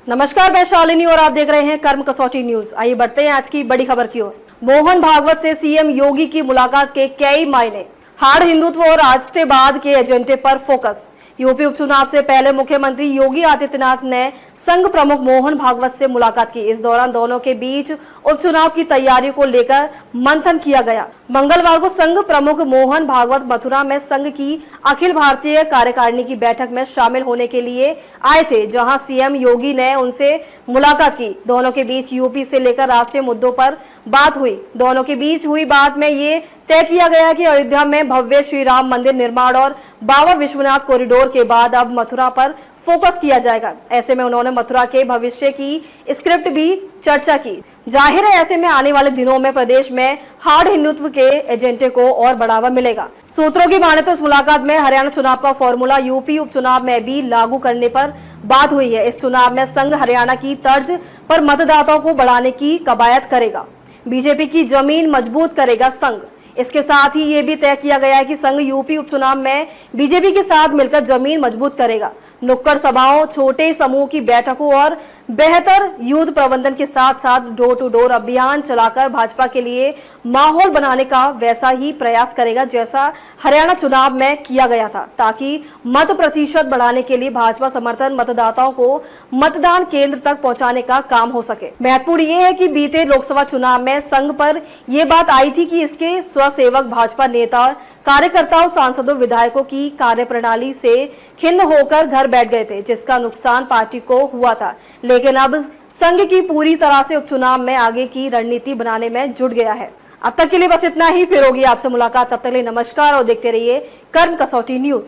नमस्कार, मैं शालिनी और आप देख रहे हैं कर्म कसौटी न्यूज। आइए बढ़ते हैं आज की बड़ी खबर की ओर। मोहन भागवत से सीएम योगी की मुलाकात के कई मायने। हाड़ हिंदुत्व और राष्ट्रवाद के एजेंडे पर फोकस। यूपी उपचुनाव से पहले मुख्यमंत्री योगी आदित्यनाथ ने संघ प्रमुख मोहन भागवत से मुलाकात की। इस दौरान दोनों के बीच उपचुनाव की तैयारी को लेकर मंथन किया गया। मंगलवार को संघ प्रमुख मोहन भागवत मथुरा में संघ की अखिल भारतीय कार्यकारिणी की बैठक में शामिल होने के लिए आए थे, जहां सीएम योगी ने उनसे मुलाकात की। दोनों के बीच यूपी से लेकर राष्ट्रीय मुद्दों पर बात हुई। दोनों के बीच हुई बात में ये तय किया गया कि अयोध्या में भव्य श्री राम मंदिर निर्माण और बाबा विश्वनाथ कॉरिडोर के बाद अब मथुरा पर फोकस किया जाएगा। ऐसे में उन्होंने मथुरा के भविष्य की स्क्रिप्ट भी चर्चा की। जाहिर है, ऐसे में आने वाले दिनों में प्रदेश में हाड़ हिंदुत्व के एजेंडे को और बढ़ावा मिलेगा। सूत्रों की माने तो इस मुलाकात में हरियाणा चुनाव का फॉर्मूला यूपी उपचुनाव में भी लागू करने पर बात हुई है। इस चुनाव में संघ हरियाणा की तर्ज पर मतदाताओं को बढ़ाने की कवायद करेगा। बीजेपी की जमीन मजबूत करेगा संघ। इसके साथ ही ये भी तय किया गया है कि संघ यूपी उपचुनाव में बीजेपी के साथ मिलकर जमीन मजबूत करेगा। नुक्कड़ सभाओं, छोटे समूह की बैठकों और बेहतर युद्ध प्रबंधन के साथ साथ डोर टू डोर अभियान चलाकर भाजपा के लिए माहौल बनाने का वैसा ही प्रयास करेगा जैसा हरियाणा चुनाव में किया गया था, ताकि मत प्रतिशत बढ़ाने के लिए भाजपा समर्थन मतदाताओं को मतदान केंद्र तक पहुंचाने का काम हो सके। महत्वपूर्ण ये है कि बीते लोकसभा चुनाव में संघ पर यह बात आई थी कि इसके स्वसेवक भाजपा नेता, कार्यकर्ताओं, सांसदों, विधायकों की कार्यप्रणाली से खिन्न होकर घर बैठ गए थे, जिसका नुकसान पार्टी को हुआ था। लेकिन अब संघ की पूरी तरह से उपचुनाव में आगे की रणनीति बनाने में जुट गया है। अब तक के लिए बस इतना ही। फिर होगी आपसे मुलाकात। तब तक के लिए नमस्कार और देखते रहिए कर्म कसौटी न्यूज।